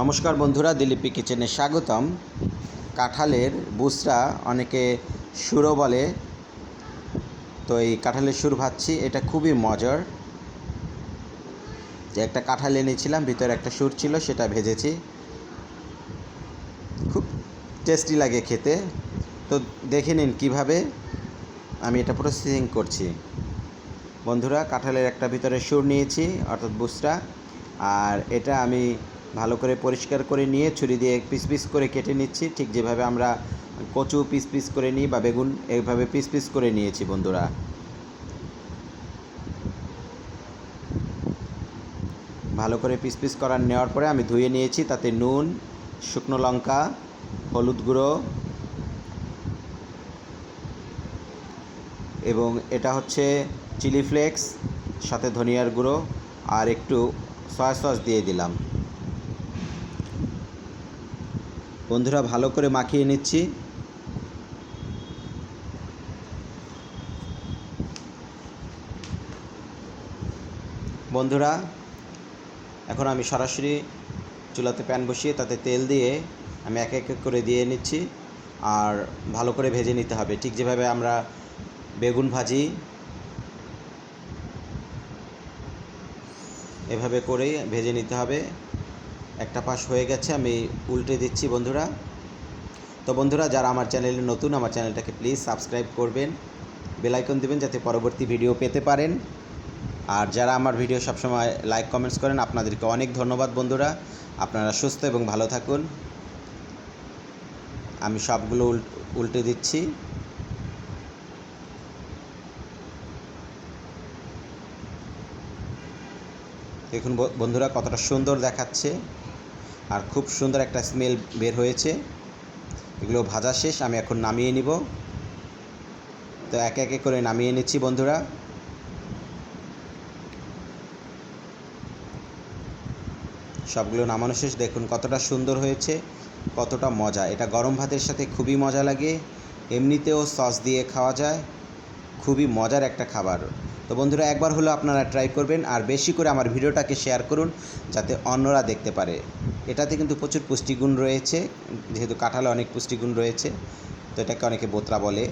নমস্কার বন্ধুরা, দিলীপী কিচেনে স্বাগতম। কাঁঠালের বুসরা অনেকে সুরও বলে, তো এই কাঁঠালের সুর ভাজছি। এটা খুবই মজার। যে একটা কাঁঠাল এনেছিলাম, ভিতরে একটা সুর ছিল, সেটা ভেজেছি। খুব টেস্টি লাগে খেতে। তো দেখে নিন কীভাবে আমি এটা প্রসেসিং করছি। বন্ধুরা, কাঁঠালের একটা ভিতরে সুর নিয়েছি, অর্থাৎ বুসরা। আর এটা আমি ভালো করে পরিষ্কার করে নিয়ে ছুরি দিয়ে পিস পিস করে কেটে নিচ্ছি, ঠিক যেভাবে আমরা কচু পিস পিস করে নিই বা বেগুন, এইভাবে পিস পিস করে নিয়েছি বন্ধুরা। ভালো করে পিস পিস করার নেওয়ার পরে আমি ধুয়ে নিয়েছি। তাতে নুন, শুকনো লঙ্কা, হলুদ গুঁড়ো এবং এটা হচ্ছে চিলি ফ্লেক্স, সাথে ধনিয়ার গুঁড়ো আর একটু সয়া সস দিয়ে দিলাম। বন্ধুরা, ভালো করে মাখিয়ে নিচ্ছি। বন্ধুরা, এখন আমি সরাসরি চুলাতে প্যান বসিয়ে তাতে তেল দিয়ে আমি এক এক করে দিয়ে নিচ্ছি। আর ভালো করে ভেজে নিতে হবে, ঠিক যেভাবে আমরা বেগুন ভাজি, এভাবে করেই ভেজে নিতে হবে। একটা পাশ হয়ে গেছে, আমি উল্টে দিচ্ছি বন্ধুরা। তো বন্ধুরা, যারা আমার চ্যানেলে নতুন, আমার চ্যানেলটাকে প্লিজ সাবস্ক্রাইব করবেন, বেল আইকন দেবেন যাতে পরবর্তী ভিডিও পেতে পারেন। আর যারা আমার ভিডিও সবসময় লাইক কমেন্টস করেন, আপনাদেরকে অনেক ধন্যবাদ বন্ধুরা। আপনারা সুস্থ এবং ভালো থাকুন। আমি সবগুলো উল্টে দিচ্ছি। দেখুন বন্ধুরা, কতটা সুন্দর দেখাচ্ছে আর খুব সুন্দর একটা স্মেল বের হয়েছে। এগুলো ভাজা শেষ, আমি এখন নামিয়ে নিব। তো একে একে করে নামিয়ে নিচ্ছি বন্ধুরা। সবগুলো নামানো শেষ। দেখুন কতটা সুন্দর হয়েছে, কতটা মজা। এটা গরম ভাতের সাথে খুবই মজা লাগে, এমনিতেও সস দিয়ে খাওয়া যায়। খুবই মজার একটা খাবার। তো বন্ধুরা, একবার হলেও আপনারা ট্রাই করবেন, আর বেশি করে আমার ভিডিওটাকে শেয়ার করুন যাতে অন্যরা দেখতে পারে। এটাতে কিন্তু প্রচুর পুষ্টিগুণ রয়েছে, যেহেতু কাঁঠালে অনেক পুষ্টিগুণ রয়েছে। তো এটাকে অনেকে বোতরা বলে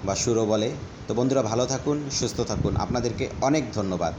বা সুরো বলে। তো বন্ধুরা, ভালো থাকুন, সুস্থ থাকুন। আপনাদেরকে অনেক ধন্যবাদ।